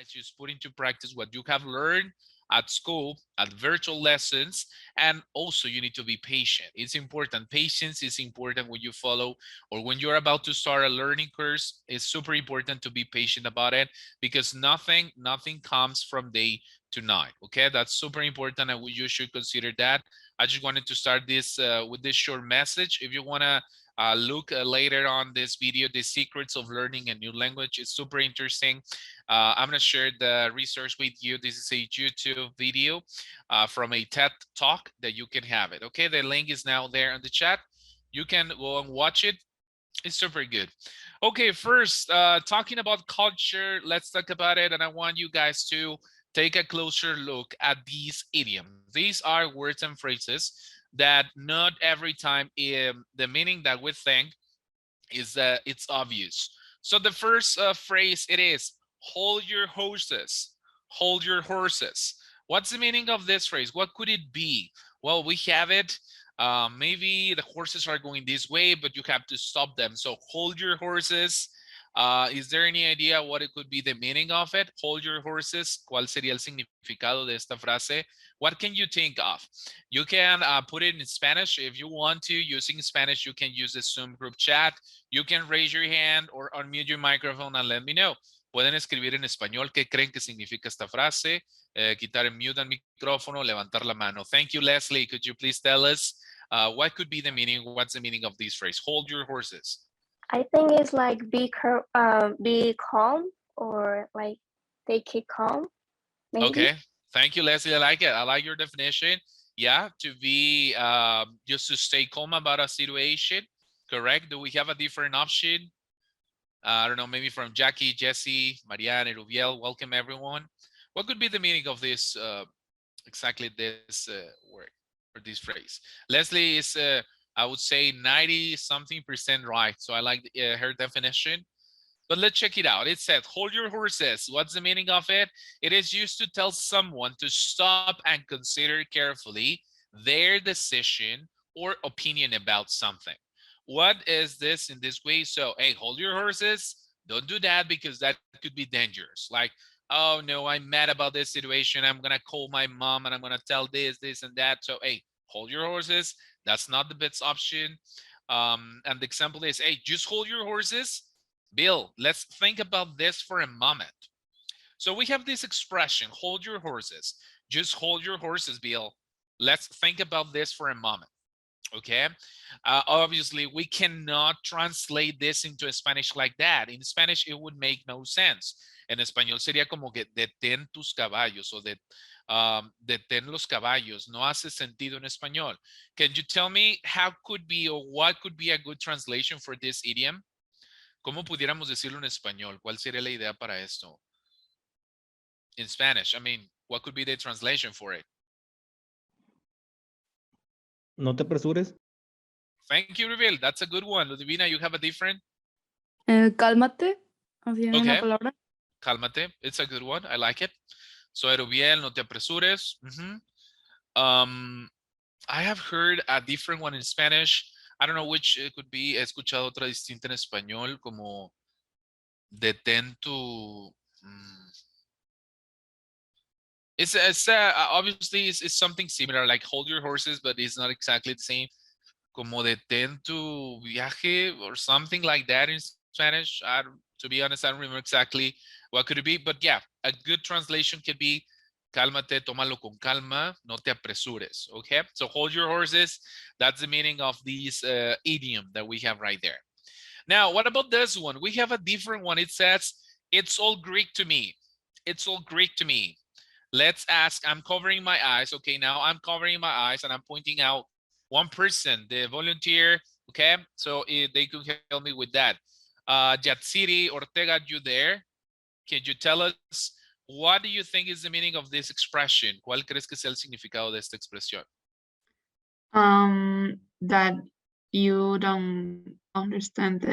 just put into practice what you have learned at school, at virtual lessons, and also you need to be patient. It's important. Patience is important when you follow or when you're about to start a learning course. It's super important to be patient about it because nothing comes from day to night. Okay, that's super important, and you should consider that. I just wanted to start this with this short message. If you want to look later on this video, the secrets of learning a new language, is super interesting. I'm going to share the resource with you. This is a YouTube video from a TED talk that you can have it. Okay, the link is now there in the chat. You can go and watch it. It's super good. Okay, first, talking about culture, let's talk about it. And I want you guys to take a closer look at these idioms. These are words and phrases that not every time the meaning that we think is that it's obvious. So the first phrase, it is hold your horses. Hold your horses. What's the meaning of this phrase? What could it be? Well, we have it. Maybe the horses are going this way, but you have to stop them. So hold your horses. Is there any idea what it could be the meaning of it? Hold your horses. ¿Cuál sería el significado de esta frase? What can you think of? You can put it in Spanish if you want to. Using Spanish, you can use the Zoom group chat. You can raise your hand or unmute your microphone and let me know. Pueden escribir en español qué creen que significa esta frase, quitar el mute al micrófono, levantar la mano. Thank you, Leslie. Could you please tell us what could be the meaning? What's the meaning of this phrase? Hold your horses. I think it's like be calm or like take it calm. Maybe. Okay, thank you, Leslie. I like it. I like your definition. Yeah, to be just to stay calm about a situation. Correct. Do we have a different option? I don't know, maybe from Jackie, Jesse, Marianne, Rubiel. Welcome, everyone. What could be the meaning of this, exactly this word or this phrase? Leslie is, I would say, 90-something% right. So I like her definition. But let's check it out. It said, hold your horses. What's the meaning of it? It is used to tell someone to stop and consider carefully their decision or opinion about something. What is this in this way? So, hey, hold your horses. Don't do that because that could be dangerous. Like, oh no, I'm mad about this situation. I'm going to call my mom and I'm going to tell this and that. So, hey, hold your horses. That's not the best option. And the example is, hey, just hold your horses. Bill, let's think about this for a moment. So we have this expression, hold your horses. Just hold your horses, Bill. Let's think about this for a moment. Okay. Obviously, we cannot translate this into Spanish like that. In Spanish, it would make no sense. En español sería como que detén tus caballos o detén los caballos. No hace sentido en español. Can you tell me how could be or what could be a good translation for this idiom? ¿Cómo pudiéramos decirlo en español? ¿Cuál sería la idea para esto? In Spanish, I mean, what could be the translation for it? No te apresures. Thank you, Reveal. That's a good one. Ludivina, you have a different? Cálmate. Así en una Okay. palabra. Cálmate. It's a good one. I like it. So, Erubiel, no te apresures. I have heard a different one in Spanish. I don't know which it could be. He escuchado otra distinta en español, como detén tu... It's obviously it's something similar, like hold your horses, but it's not exactly the same. Como detén tu viaje or something like that in Spanish. To be honest, I don't remember exactly what could it be, but yeah, a good translation could be cálmate, tómalo con calma, no te apresures. Okay, so hold your horses. That's the meaning of this idiom that we have right there. Now, what about this one? We have a different one. It says, it's all Greek to me. It's all Greek to me. Let's ask, I'm covering my eyes. Okay, now I'm covering my eyes and I'm pointing out one person, the volunteer. Okay, so they could help me with that. Yatsiri Ortega, you there? Can you tell us, what do you think is the meaning of this expression? ¿Cuál crees que sea el significado de esta expresión? That you don't understand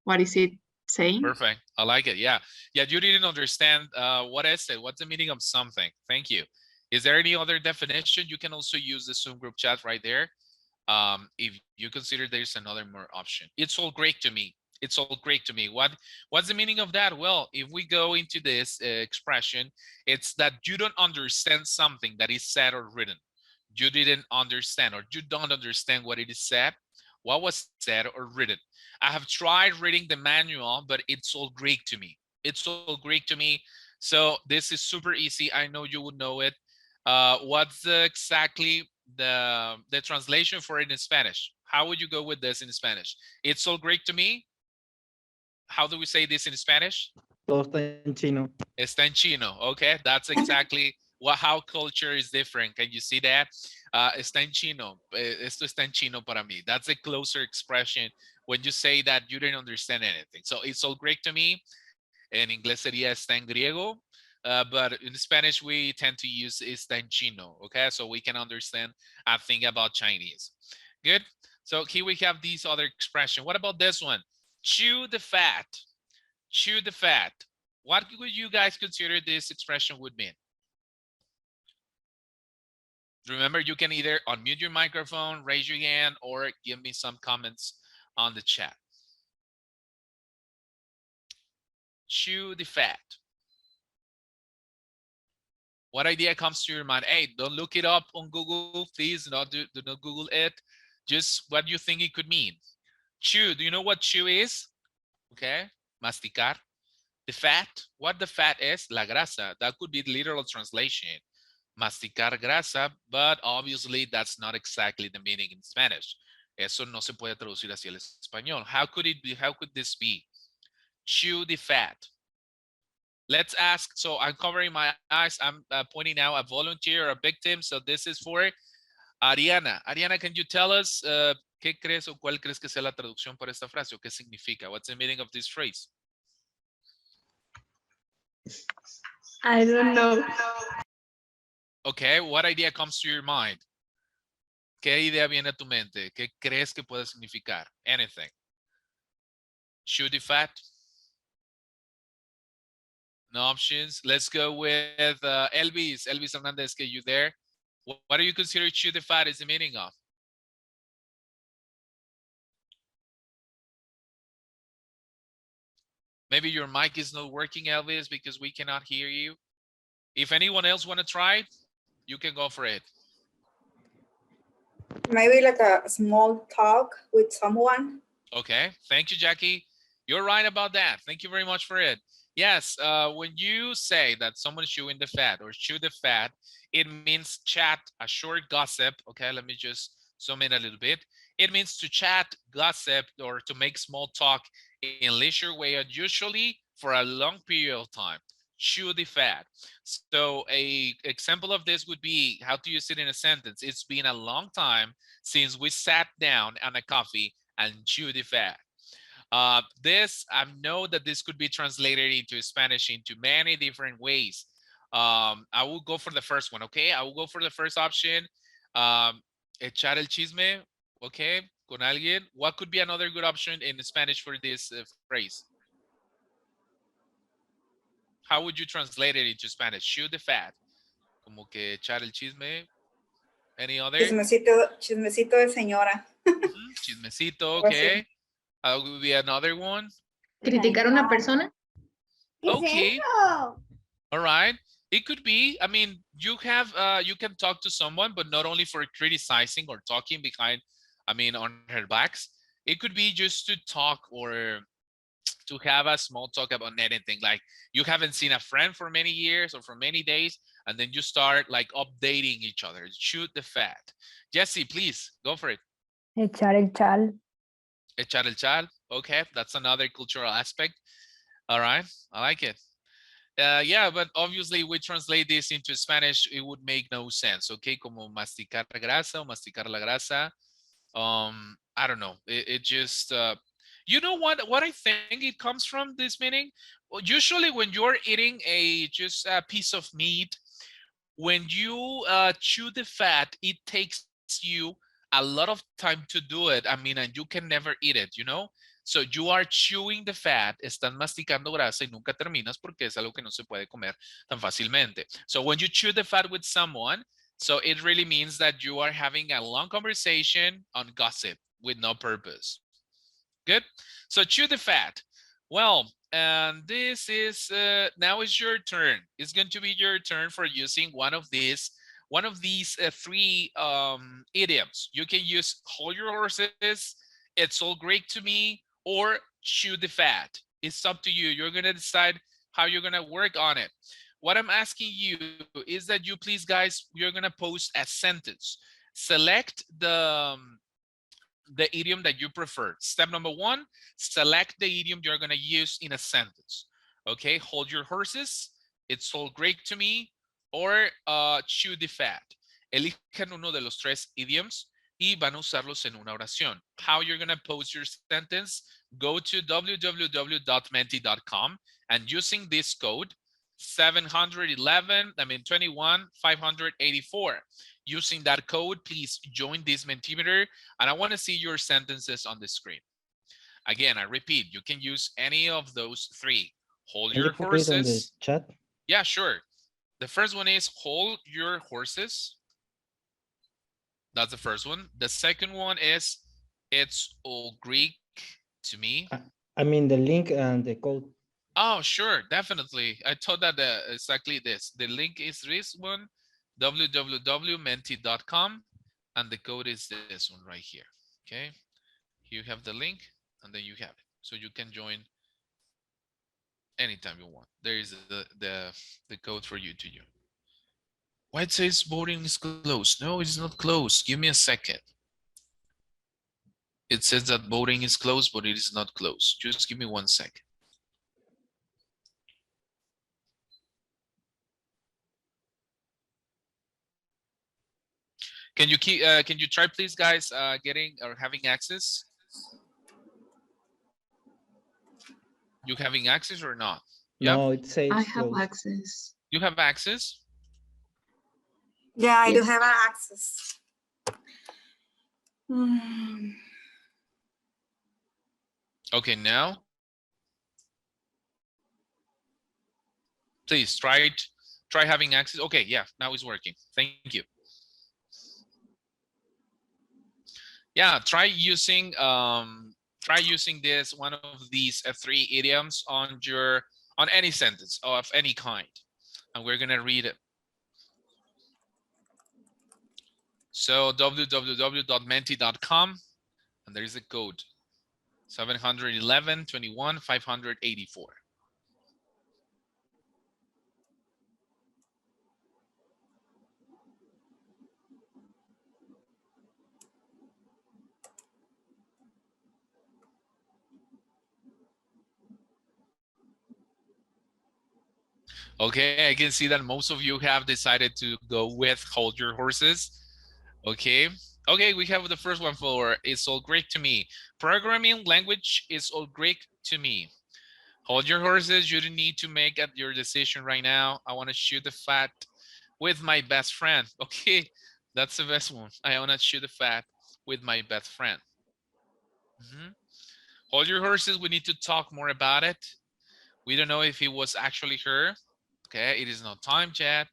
what is it saying. Perfect. I like it. Yeah. Yeah, you didn't understand what is it? What's the meaning of something? Thank you. Is there any other definition? You can also use the Zoom group chat right there. If you consider there's another more option. It's all Greek to me. It's all great to me. What's the meaning of that? Well, if we go into this expression, it's that you don't understand something that is said or written. You didn't understand, or you don't understand what it is said, what was said or written. I have tried reading the manual, but it's all Greek to me. It's all Greek to me. So this is super easy. I know you would know it. What's exactly the translation for it in Spanish? How would you go with this in Spanish? It's all Greek to me. How do we say this in Spanish? Todo está en chino. Está en chino. Okay, that's exactly how culture is different. Can you see that? Está en chino. Esto está en chino para mí. That's a closer expression when you say that you didn't understand anything. So it's all Greek to me. En inglés sería está en griego. But in Spanish, we tend to use está en chino. Okay, so we can understand a thing about Chinese. Good. So here we have these other expression. What about this one? Chew the fat. Chew the fat. What would you guys consider this expression would mean? Remember, you can either unmute your microphone, raise your hand, or give me some comments on the chat. Chew the fat. What idea comes to your mind? Hey, don't look it up on Google, please. Do not Google it. Just what you think it could mean. Chew. Do you know what chew is? Okay, masticar. The fat. What the fat is? La grasa. That could be the literal translation. Masticar grasa, but obviously that's not exactly the meaning in Spanish. Eso no se puede traducir hacia el español. How could it be? How could this be? Chew the fat. Let's ask. So I'm covering my eyes. I'm pointing now a volunteer or a victim. So this is for Ariana. Ariana, can you tell us qué crees o cuál crees que sea la traducción para esta frase o qué significa? What's the meaning of this phrase? I don't know. Okay, what idea comes to your mind? ¿Qué idea viene a tu mente? ¿Qué crees que puede significar? Anything. Chew the fat? No options. Let's go with Elvis. Elvis Hernandez, are you there? What do you consider chew the fat is the meaning of? Maybe your mic is not working, Elvis, because we cannot hear you. If anyone else want to try it, you can go for it. Maybe like a small talk with someone. Okay, thank you, Jackie. You're right about that. Thank you very much for it. Yes, when you say that someone's chewing the fat or chew the fat, it means chat, a short gossip. Okay, let me just zoom in a little bit. It means to chat, gossip, or to make small talk in leisure way, and usually for a long period of time. Chew the fat. So a example of this would be how to use it in a sentence. It's been a long time since we sat down on a coffee and chew the fat. I know that this could be translated into Spanish into many different ways. I will go for the first one, okay? I will go for the first option. Echar el chisme, okay, con alguien. What could be another good option in Spanish for this phrase? How would you translate it into Spanish? Chew the fat. Como que echar el chisme. Any other? Chismecito de señora. Chismecito, okay. That would be another one. Criticar a una persona. Okay. All right. It could be, I mean, you can talk to someone, but not only for criticizing or talking behind, I mean, on her backs. It could be just to talk or to have a small talk about anything. Like you haven't seen a friend for many years or for many days, and then you start like updating each other. Shoot the fat. Jesse, please go for it. Echar el chal. Echar el chal. Okay, that's another cultural aspect. All right, I like it. Yeah, but obviously we translate this into Spanish, it would make no sense. Okay, como masticar la grasa o masticar la grasa. I don't know. It just, you know what I think it comes from this meaning? Well, usually when you're eating just a piece of meat, when you chew the fat, it takes you a lot of time to do it. I mean, and you can never eat it, you know? So you are chewing the fat, están masticando grasa y nunca terminas porque es algo que no se puede comer tan fácilmente. So when you chew the fat with someone, so it really means that you are having a long conversation on gossip with no purpose. Good. So chew the fat. Well, and this is now is your turn. It's going to be your turn for using one of these three idioms. You can use hold your horses, it's all great to me, or chew the fat. It's up to you. You're gonna decide how you're gonna work on it. What I'm asking you is that you please, guys, you're gonna post a sentence. Select the idiom that you prefer. Step number one, select the idiom you're gonna use in a sentence. Okay, hold your horses, it's all great to me, or chew the fat. Elijan uno de los tres idioms y van a usarlos en una oración. How you're gonna post your sentence, go to www.menti.com and using this code 21 584. Using that code, please join this Mentimeter and I want to see your sentences on the screen. Again, I repeat, you can use any of those three. Hold Can your you put it on the horses. chat? Yeah, sure. The first one is hold your horses. That's the first one. The second one is it's all Greek to me. I mean the link and the code. Oh, sure, definitely. I thought that exactly this. The link is this one, www.menti.com, and the code is this one right here. Okay, you have the link, and then you have it, so you can join anytime you want. There is the code for you to use. Why it says voting is closed? No, it's not closed. Give me a second. It says that voting is closed, but it is not closed. Just give me 1 second. Can you keep? Can you try, please, guys, getting or having access? You having access or not? No, it says I have closed. access. You have access? Yeah, I do Yes. have access. Hmm. Okay, now. Please try it. Try having access. Okay, yeah, now it's working. Thank you. Yeah, try using this one of these three idioms on any sentence of any kind, and we're gonna read it. So www.menti.com, and there is a code 711 21 584. Okay, I can see that most of you have decided to go with hold your horses. Okay. Okay, we have the first one for it's all Greek to me. Programming language is all Greek to me. Hold your horses. You don't need to make your decision right now. I want to shoot the fat with my best friend. Okay, that's the best one. I want to shoot the fat with my best friend. Hold your horses. We need to talk more about it. We don't know if it was actually her. Okay, it is not time yet,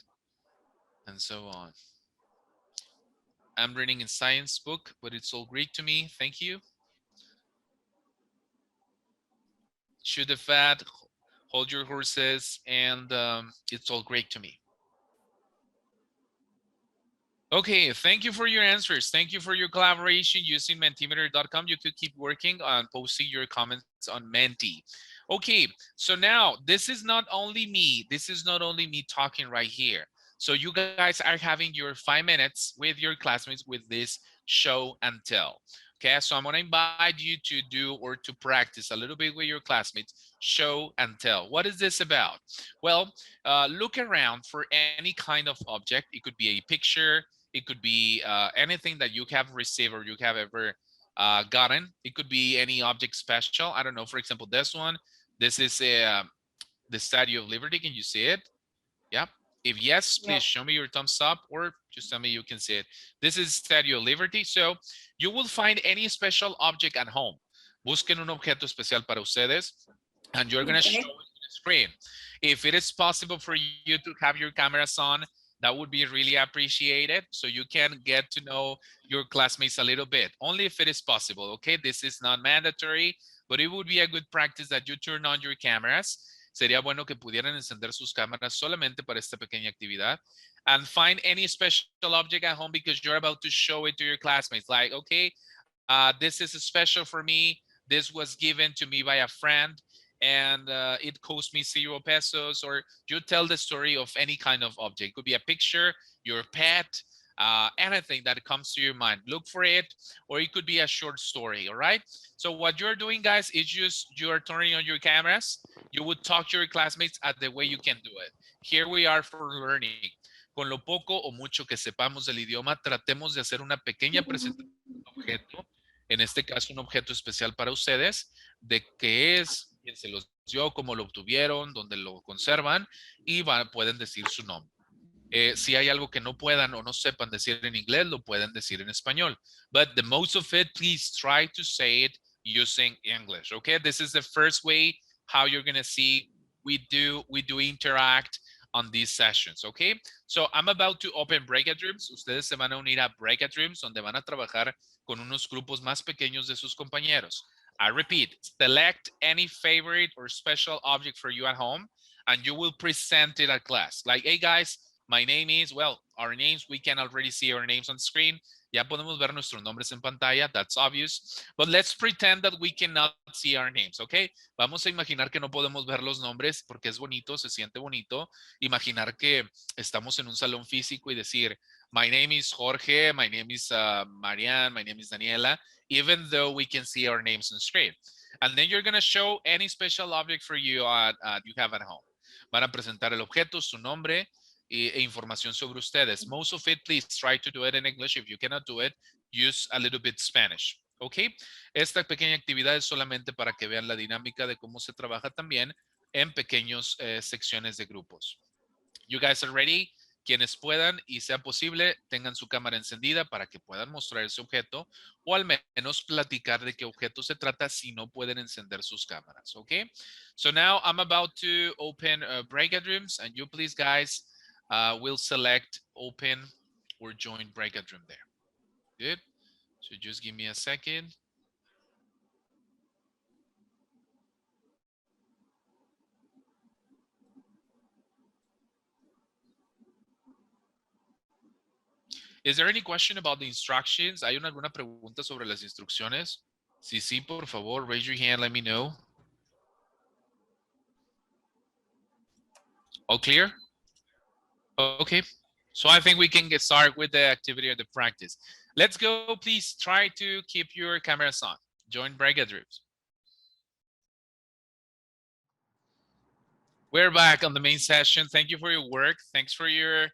and so on. I'm reading in science book, but it's all Greek to me. Thank you. Shoot the fat, hold your horses, and it's all Greek to me. Okay, thank you for your answers. Thank you for your collaboration using Mentimeter.com. You could keep working on posting your comments on Menti. Okay, so now this is not only me. This is not only me talking right here. So you guys are having your 5 minutes with your classmates with this show and tell. Okay, so I'm gonna invite you to do or to practice a little bit with your classmates, show and tell. What is this about? Well, look around for any kind of object. It could be a picture. It could be anything that you have received or you have ever gotten. It could be any object special. I don't know, for example, this one. This is the Statue of Liberty. Can you see it? Yeah. If yes, please show me your thumbs up or just tell me you can see it. This is Statue of Liberty. So you will find any special object at home. Busquen un objeto especial para ustedes and you're going to show it on the screen. If it is possible for you to have your cameras on, That would be really appreciated so you can get to know your classmates a little bit, only if it is possible, okay? This is not mandatory, but it would be a good practice that you turn on your cameras. Sería bueno que pudieran encender sus cámaras solamente para esta pequeña actividad. And find any special object at home because you're about to show it to your classmates. Like, okay, this is special for me. This was given to me by a friend and it cost me 0 pesos, or you tell the story of any kind of object. It could be a picture, your pet, anything that comes to your mind. Look for it, or it could be a short story, all right? So what you're doing, guys, is just you're turning on your cameras. You would talk to your classmates at the way you can do it. Here we are for learning. Con lo poco o mucho que sepamos del idioma, tratemos de hacer una pequeña presentación de un objeto, en este caso un objeto especial para ustedes, de qué es, quién se los dio, cómo lo obtuvieron, dónde lo conservan, y pueden decir su nombre. Si hay algo que no puedan o no sepan decir en inglés, lo pueden decir en español. But the most of it, please try to say it using English, okay? This is the first way how you're going to see we do interact on these sessions, okay? So I'm about to open breakout rooms. Ustedes se van a unir a breakout rooms donde van a trabajar con unos grupos más pequeños de sus compañeros. I repeat, select any favorite or special object for you at home and you will present it at class. Like, hey guys, my name is, well, our names, we can already see our names on screen. Ya podemos ver nuestros nombres en pantalla, that's obvious. But let's pretend that we cannot see our names, okay? Vamos a imaginar que no podemos ver los nombres porque es bonito, se siente bonito. Imaginar que estamos en un salón físico y decir, my name is Jorge, my name is Marianne, my name is Daniela, even though we can see our names on screen. And then you're going to show any special object for you you have at home. Van a presentar el objeto, su nombre, e información sobre ustedes. Most of it, please try to do it in English. If you cannot do it, use a little bit Spanish. ¿Ok? Esta pequeña actividad es solamente para que vean la dinámica de cómo se trabaja también en pequeños secciones de grupos. You guys are ready? Quienes puedan y sea posible, tengan su cámara encendida para que puedan mostrar ese objeto o al menos platicar de qué objeto se trata si no pueden encender sus cámaras. ¿Ok? So now I'm about to open breakout rooms and you please, guys, we'll select open or join breakout room there. Good. So just give me a second. Is there any question about the instructions? ¿Hay alguna pregunta sobre las instrucciones? Si sí, por favor, raise your hand, let me know. All clear? Okay, so I think we can get started with the activity or the practice. Let's go, please try to keep your cameras on. Join breakout rooms. We're back on the main session. Thank you for your work. Thanks for your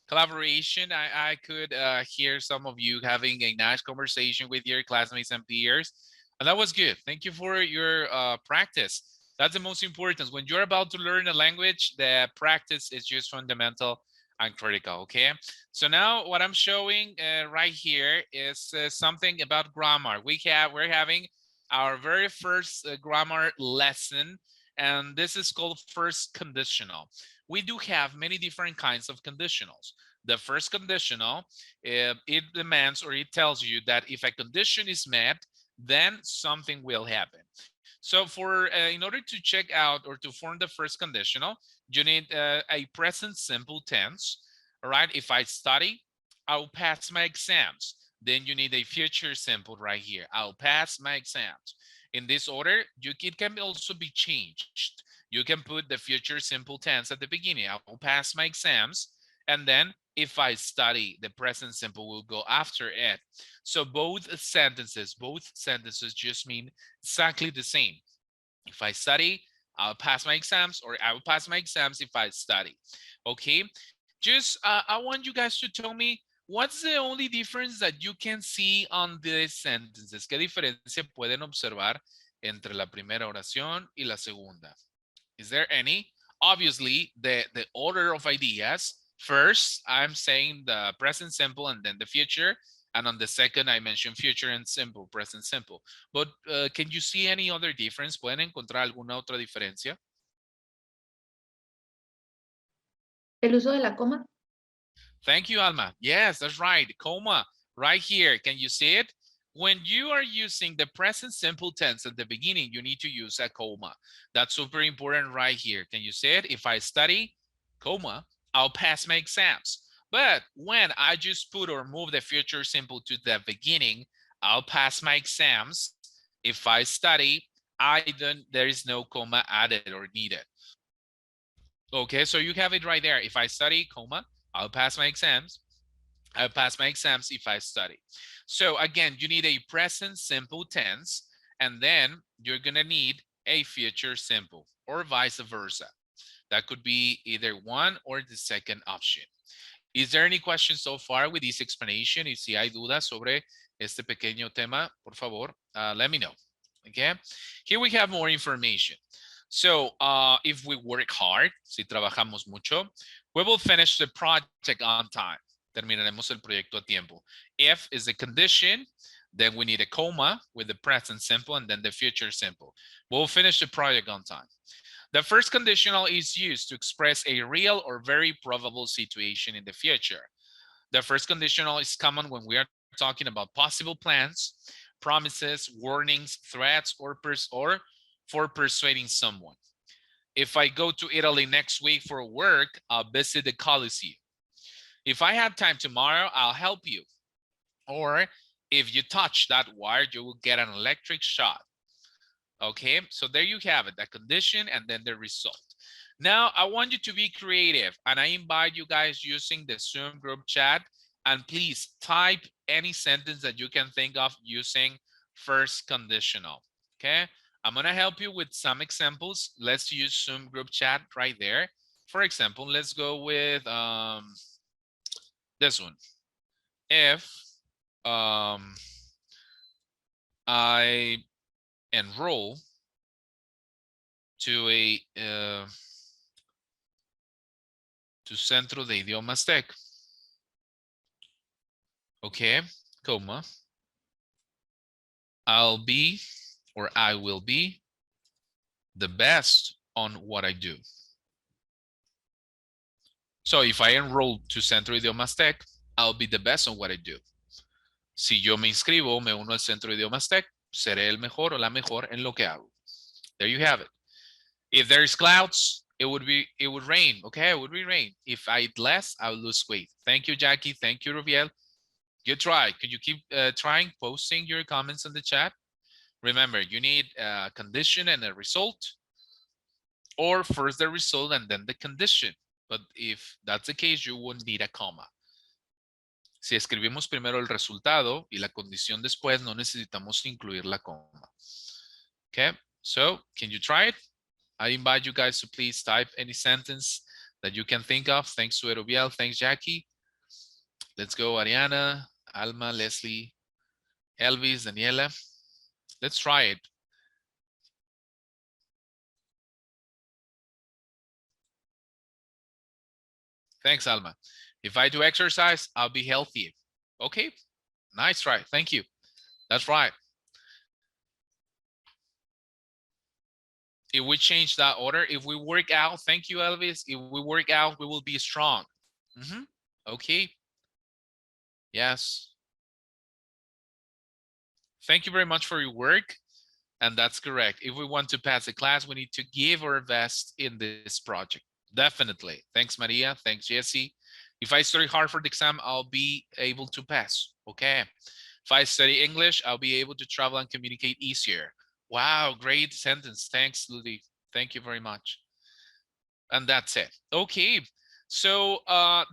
collaboration. I could hear some of you having a nice conversation with your classmates and peers. And that was good. Thank you for your practice. That's the most important. When you're about to learn a language, the practice is just fundamental and critical, okay? So now what I'm showing right here is something about grammar. We're having our very first grammar lesson, and this is called first conditional. We do have many different kinds of conditionals. The first conditional, it demands or it tells you that if a condition is met, then something will happen. So in order to check out or to form the first conditional, you need a present simple tense. All right, if I study, I'll pass my exams. Then you need a future simple right here. I'll pass my exams. In this order, it can also be changed. You can put the future simple tense at the beginning. I will pass my exams. And then if I study, the present simple will go after it. So both sentences just mean exactly the same. If I study, I'll pass my exams, or I will pass my exams if I study. Okay, just I want you guys to tell me what's the only difference that you can see on these sentences. ¿Qué diferencia pueden observar entre la primera oración y la segunda? Is there any? Obviously, the order of ideas. First, I'm saying the present simple and then the future. And on the second, I mentioned future and simple, present simple. But can you see any other difference? ¿Pueden encontrar alguna otra diferencia? El uso de la coma. Thank you, Alma. Yes, that's right. Comma right here. Can you see it? When you are using the present simple tense at the beginning, you need to use a comma. That's super important right here. Can you see it? If I study, comma, I'll pass my exams. But when I just put or move the future simple to the beginning, I'll pass my exams. If I study, there is no comma added or needed. Okay, so you have it right there. If I study, comma, I'll pass my exams. I'll pass my exams if I study. So again, you need a present simple tense, and then you're gonna need a future simple or vice versa. That could be either one or the second option. Is there any questions so far with this explanation? Y si hay dudas sobre este pequeño tema, por favor, let me know. Okay, here we have more information. So if we work hard, si trabajamos mucho, we will finish the project on time. Terminaremos el proyecto a tiempo. If is a condition, then we need a comma with the present simple and then the future simple. We'll finish the project on time. The first conditional is used to express a real or very probable situation in the future. The first conditional is common when we are talking about possible plans, promises, warnings, threats, or for persuading someone. If I go to Italy next week for work, I'll visit the Colosseum. If I have time tomorrow, I'll help you. Or if you touch that wire, you will get an electric shock. Okay, so there you have it, the condition and then the result. Now, I want you to be creative, and I invite you guys using the Zoom group chat, and please type any sentence that you can think of using first conditional, okay? I'm gonna help you with some examples. Let's use Zoom group chat right there. For example, let's go with this one. If I enroll to a to Centro de Idiomas Tech. Okay, comma. I'll be, or I will be, the best on what I do. So if I enroll to Centro de Idiomas Tech, I'll be the best on what I do. Si yo me inscribo, me uno al Centro de Idiomas Tech, seré el mejor o la mejor en lo que hago. There you have it. If there's clouds, it would rain. Okay, it would be rain. If I eat less, I'll lose weight. Thank you, Jackie. Thank you, Rubiel. Good try. Could you keep trying, posting your comments in the chat? Remember, you need a condition and a result, or first the result and then the condition. But if that's the case, you won't need a comma. Si escribimos primero el resultado y la condición después, no necesitamos incluir la coma. Okay, so can you try it? I invite you guys to please type any sentence that you can think of. Thanks to Erobiel. Thanks, Jackie. Let's go, Ariana, Alma, Leslie, Elvis, Daniela. Let's try it. Thanks, Alma. If I do exercise, I'll be healthy. Okay, nice try. Thank you. That's right. If we change that order, if we work out, thank you, Elvis. If we work out, we will be strong. Okay. Yes. Thank you very much for your work. And that's correct. If we want to pass the class, we need to give our best in this project. Definitely. Thanks, Maria. Thanks, Jesse. If I study hard for the exam, I'll be able to pass. Okay. If I study English, I'll be able to travel and communicate easier. Wow, great sentence. Thanks, Ludi. Thank you very much. And that's it. Okay. So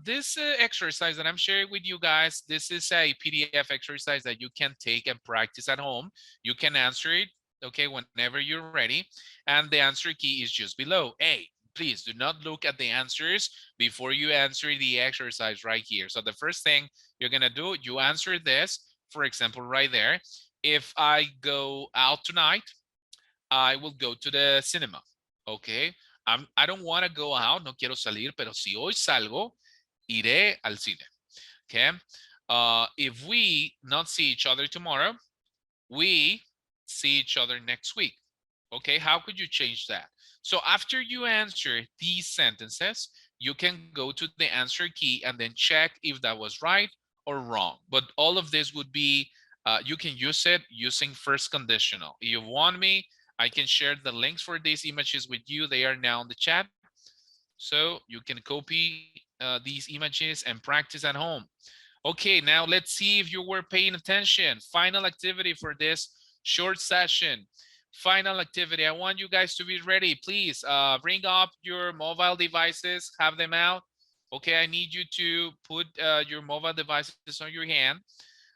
this exercise that I'm sharing with you guys, this is a PDF exercise that you can take and practice at home. You can answer it, okay, whenever you're ready. And the answer key is just below. A. Please do not look at the answers before you answer the exercise right here. So the first thing you're gonna do, you answer this, for example, right there. If I go out tonight, I will go to the cinema, okay? I don't wanna go out, no quiero salir, pero si hoy salgo, iré al cine, okay? If we not see each other tomorrow, we see each other next week, okay? How could you change that? So after you answer these sentences, you can go to the answer key and then check if that was right or wrong. But all of this would be, you can use it using first conditional. If you want me, I can share the links for these images with you. They are now in the chat. So you can copy these images and practice at home. Okay, now let's see if you were paying attention. Final activity for this short session. Final activity. I want you guys to be ready. Please bring up your mobile devices, have them out. Okay, I need you to put your mobile devices on your hand.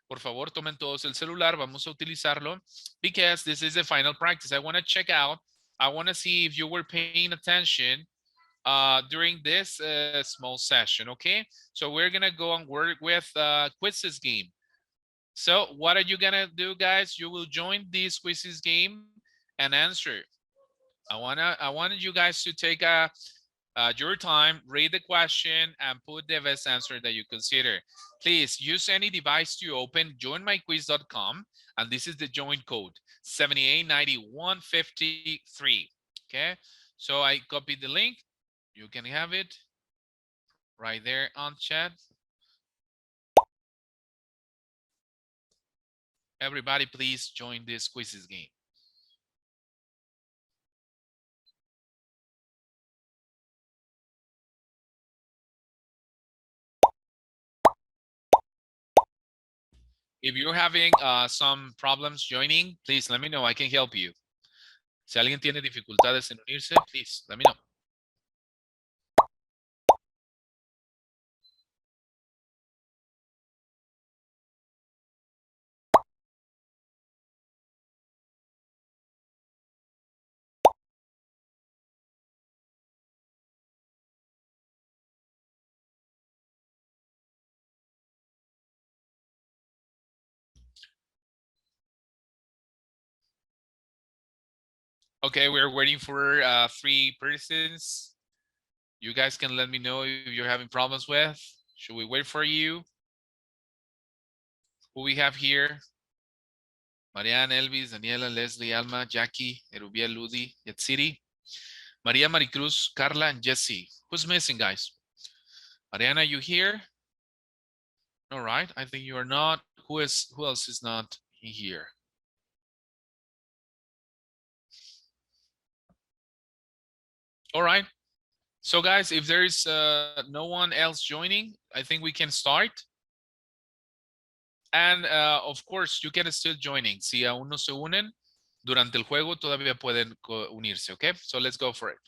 Por favor, tomen todos el celular. Vamos a utilizarlo because this is the final practice. I want to check out. I want to see if you were paying attention during this small session. Okay, so we're gonna go and work with quizzes game. So what are you gonna do, guys? You will join this quizzes game and answer. I wanted you guys to take your time, read the question, and put the best answer that you consider. Please use any device to open joinmyquiz.com, and this is the join code 789153. Okay, so I copied the link. You can have it right there on chat. Everybody, please join this quizzes game. If you're having some problems joining, please let me know. I can help you. Si alguien tiene dificultades en unirse, please let me know. Okay, we're waiting for 3 persons. You guys can let me know if you're having problems with. Should we wait for you? Who we have here? Marianne, Elvis, Daniela, Leslie, Alma, Jackie, Erubiel, Ludi, Yatsiri, Maria, Maricruz, Carla, and Jesse. Who's missing, guys? Mariana, you here? All right, I think you are not. Who else is not here? All right. So guys, if there is no one else joining, I think we can start. And of course, you can still joining. Si aún no se unen, durante el juego todavía pueden unirse, okay? So let's go for it.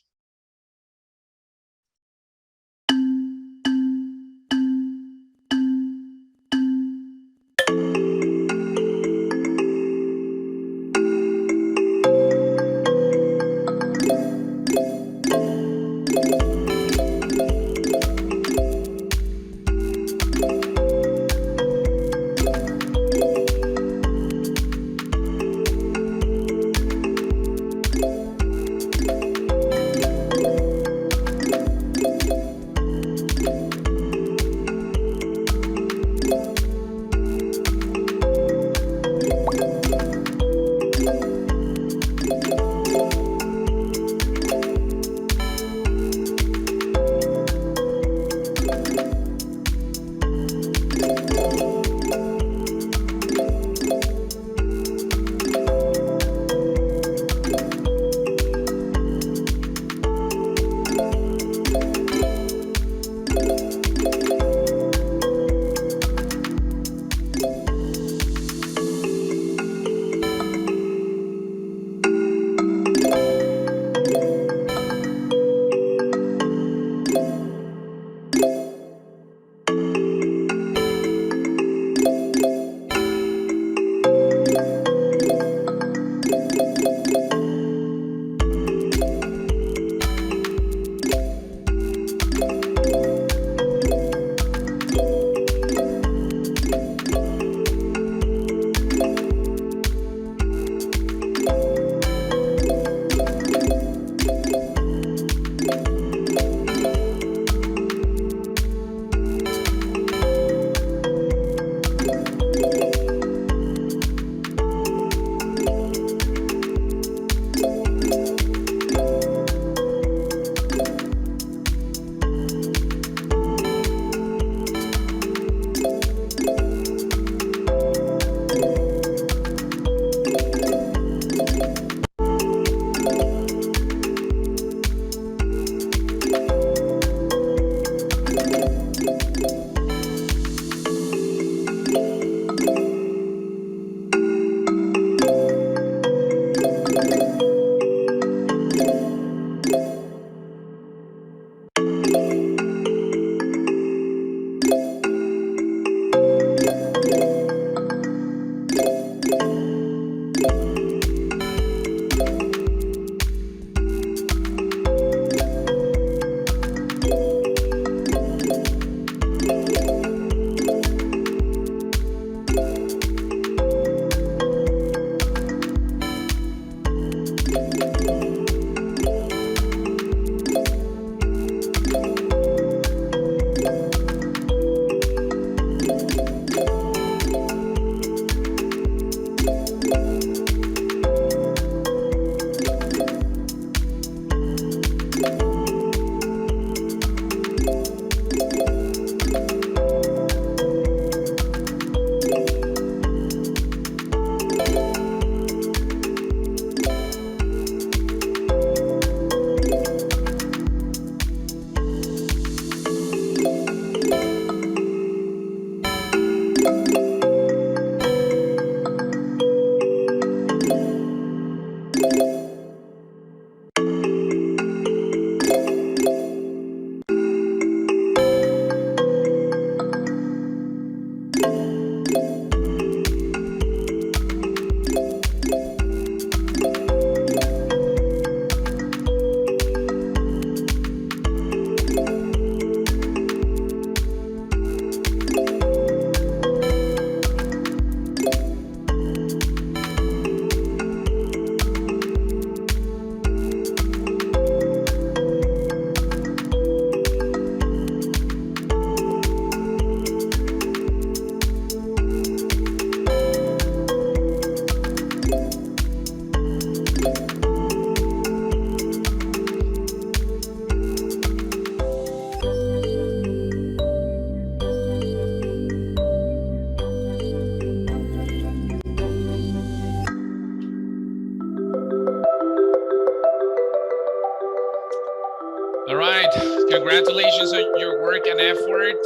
Congratulations on your work and effort.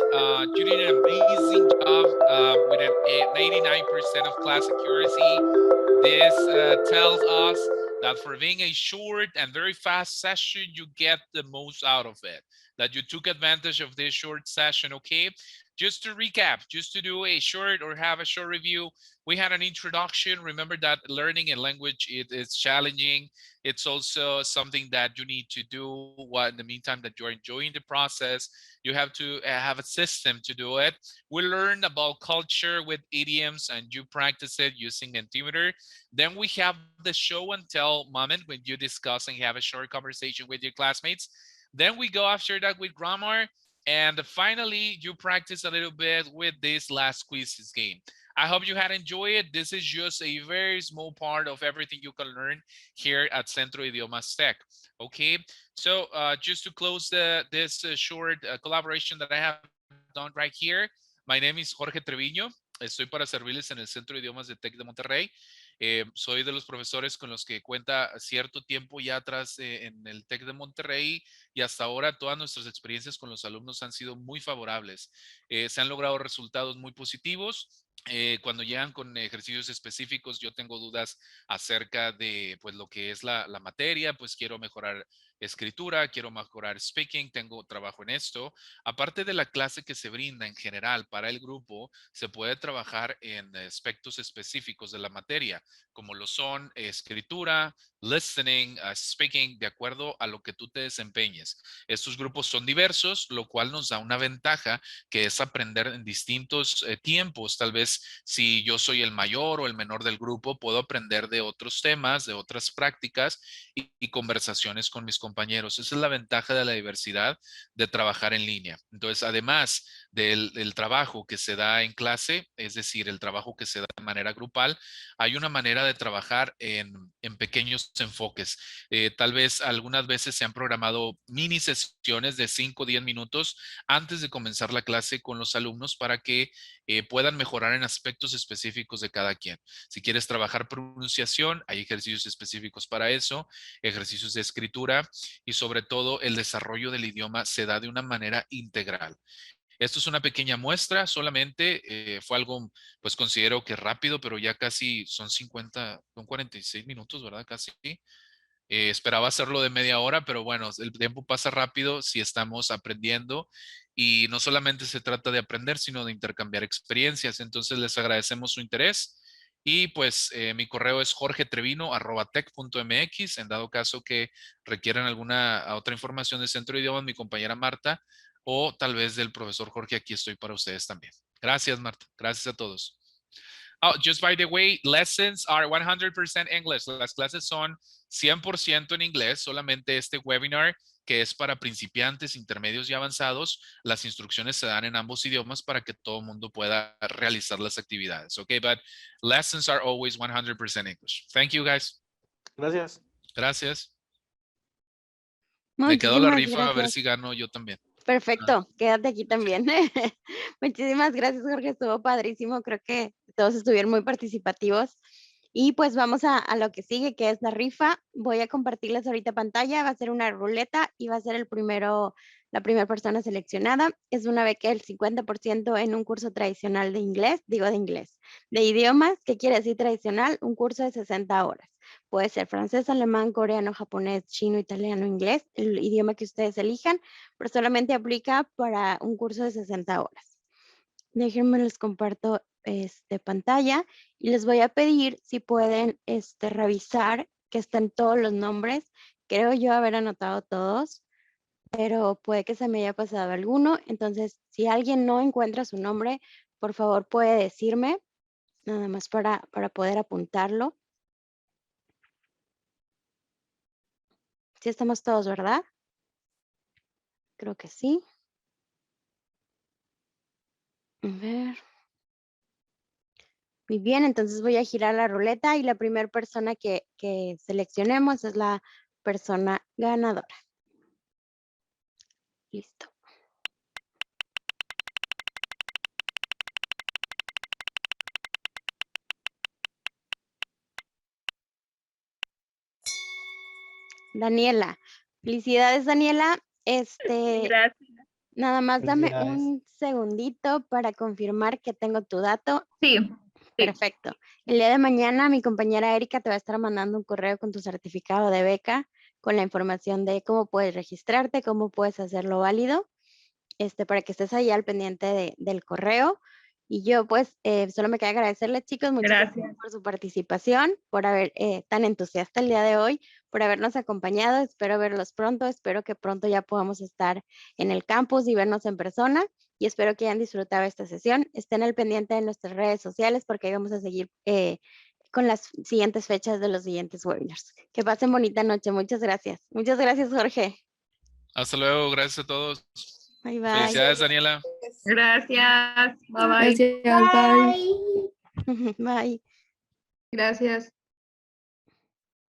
You did an amazing job with an 89% of class accuracy. This tells us that for being a short and very fast session, you get the most out of it, that you took advantage of this short session, okay? Just to recap, just to do a short or have a short review, we had an introduction. Remember that learning a language is challenging. It's also something that you need to do while in the meantime that you're enjoying the process. You have to have a system to do it. We learned about culture with idioms and you practice it using Mentimeter. Then we have the show and tell moment when you discuss and have a short conversation with your classmates. Then we go after that with grammar. And finally, you practice a little bit with this last quizzes game. I hope you had enjoyed it. This is just a very small part of everything you can learn here at Centro Idiomas Tech. Okay, so just to close this short collaboration that I have done right here, my name is Jorge Treviño. Estoy para servirles en el Centro de Idiomas de TEC de Monterrey. Soy de los profesores con los que cuenta cierto tiempo ya atrás en el TEC de Monterrey y hasta ahora todas nuestras experiencias con los alumnos han sido muy favorables. Se han logrado resultados muy positivos. Cuando llegan con ejercicios específicos, yo tengo dudas acerca de pues lo que es la materia, pues quiero mejorar escritura, quiero mejorar speaking, tengo trabajo en esto. Aparte de la clase que se brinda en general para el grupo, se puede trabajar en aspectos específicos de la materia, como lo son escritura, listening, speaking, de acuerdo a lo que tú te desempeñes. Estos grupos son diversos, lo cual nos da una ventaja que es aprender en distintos tiempos. Tal vez si yo soy el mayor o el menor del grupo, puedo aprender de otros temas, de otras prácticas y conversaciones con mis compañeros. Esa es la ventaja de la diversidad de trabajar en línea. Entonces, además del trabajo que se da en clase, es decir, el trabajo que se da de manera grupal, hay una manera de trabajar en pequeños enfoques. Tal vez algunas veces se han programado mini sesiones de 5 o 10 minutos antes de comenzar la clase con los alumnos para que puedan mejorar en aspectos específicos de cada quien. Si quieres trabajar pronunciación, hay ejercicios específicos para eso, ejercicios de escritura y sobre todo el desarrollo del idioma se da de una manera integral. Esto es una pequeña muestra, solamente fue algo, pues considero que rápido, pero ya casi son 46 minutos, ¿verdad? Casi. Esperaba hacerlo de media hora, pero bueno, el tiempo pasa rápido si estamos aprendiendo y no solamente se trata de aprender, sino de intercambiar experiencias. Entonces les agradecemos su interés y pues mi correo es jorgetrevino@tec.mx. En dado caso que requieran alguna otra información del Centro de Idiomas, mi compañera Marta o tal vez del profesor Jorge, aquí estoy para ustedes también. Gracias, Marta. Gracias a todos. Oh, just by the way, lessons are 100% English. Las clases son 100% en inglés. Solamente este webinar que es para principiantes, intermedios y avanzados, las instrucciones se dan en ambos idiomas para que todo el mundo pueda realizar las actividades. Okay, but lessons are always 100% English. Thank you, guys. Gracias. Gracias. Me quedó la rifa, a ver si gano yo también. Perfecto, quédate aquí también. Muchísimas gracias, Jorge, estuvo padrísimo, creo que todos estuvieron muy participativos. Y pues vamos a lo que sigue, que es la rifa. Voy a compartirles ahorita pantalla, va a ser una ruleta y va a ser la primera persona seleccionada. Es una beca del 50% en un curso tradicional de inglés, de idiomas, ¿qué quiere decir tradicional? Un curso de 60 horas. Puede ser francés, alemán, coreano, japonés, chino, italiano, inglés, el idioma que ustedes elijan, pero solamente aplica para un curso de 60 horas. Déjenme les comparto pantalla y les voy a pedir si pueden revisar que estén todos los nombres. Creo yo haber anotado todos, pero puede que se me haya pasado alguno. Entonces, si alguien no encuentra su nombre, por favor puede decirme, nada más para poder apuntarlo. Sí estamos todos, ¿verdad? Creo que sí. A ver. Muy bien, entonces voy a girar la ruleta y la primera persona que seleccionemos es la persona ganadora. Listo. Daniela. Felicidades, Daniela. Gracias. Nada más dame Felicidades. un segundito para confirmar que tengo tu dato. Sí. Perfecto. El día de mañana mi compañera Erika te va a estar mandando un correo con tu certificado de beca, con la información de cómo puedes registrarte, cómo puedes hacerlo válido, para que estés ahí al pendiente del correo. Y yo pues solo me queda agradecerles, chicos, muchas gracias Gracias. por su participación, por haber tan entusiasta el día de hoy, por habernos acompañado. Espero verlos pronto, espero que pronto ya podamos estar en el campus y vernos en persona. Y espero que hayan disfrutado esta sesión. Estén al pendiente de nuestras redes sociales porque ahí vamos a seguir con las siguientes fechas de los siguientes webinars. Que pasen bonita noche. Muchas gracias. Muchas gracias, Jorge. Hasta luego, gracias a todos. Bye, bye. Felicidades, Daniela. Gracias. Bye bye. Gracias, bye. Bye. Gracias.